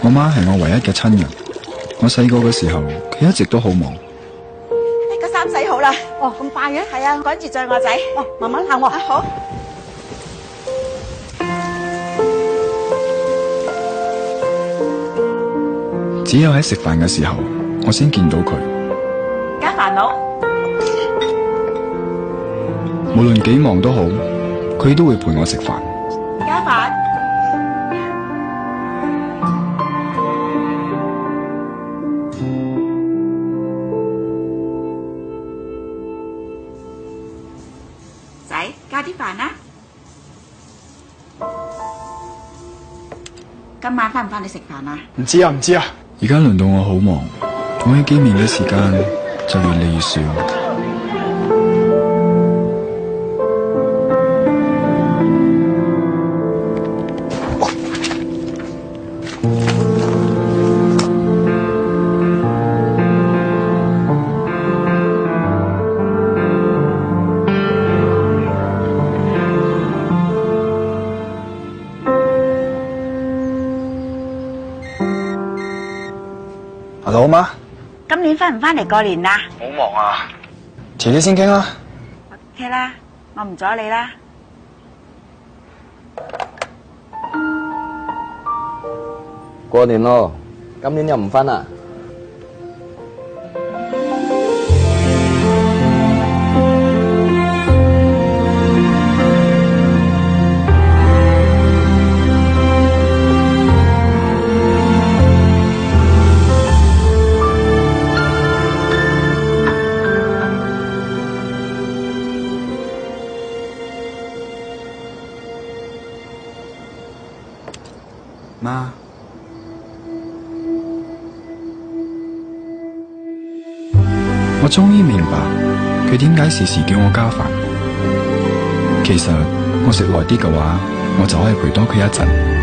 我媽係我唯一嘅親人。我細個嘅時候，佢一直都好忙。個衫洗好啦。哦，咁快嘅？係啊，趕住載我仔。哦，慢慢行喎。好。只有喺食飯嘅時候，我先見到佢。家煩惱。無論幾忙都好，佢都會陪我食飯。家煩。仔，加啲飯啦。今晚返唔返嚟食飯啊？唔知啊，唔知啊。而家輪到我好忙，可以見面嘅時間就越嚟越少。好媽，今年返唔返嚟過年啊？好忙啊，遲啲先傾啦。OK 啦，我唔阻你啦。過年咯，今年又唔返啦。媽，我終於明白佢點解時時叫我加飯。其實我食耐啲嘅話，我就可以陪多佢一陣。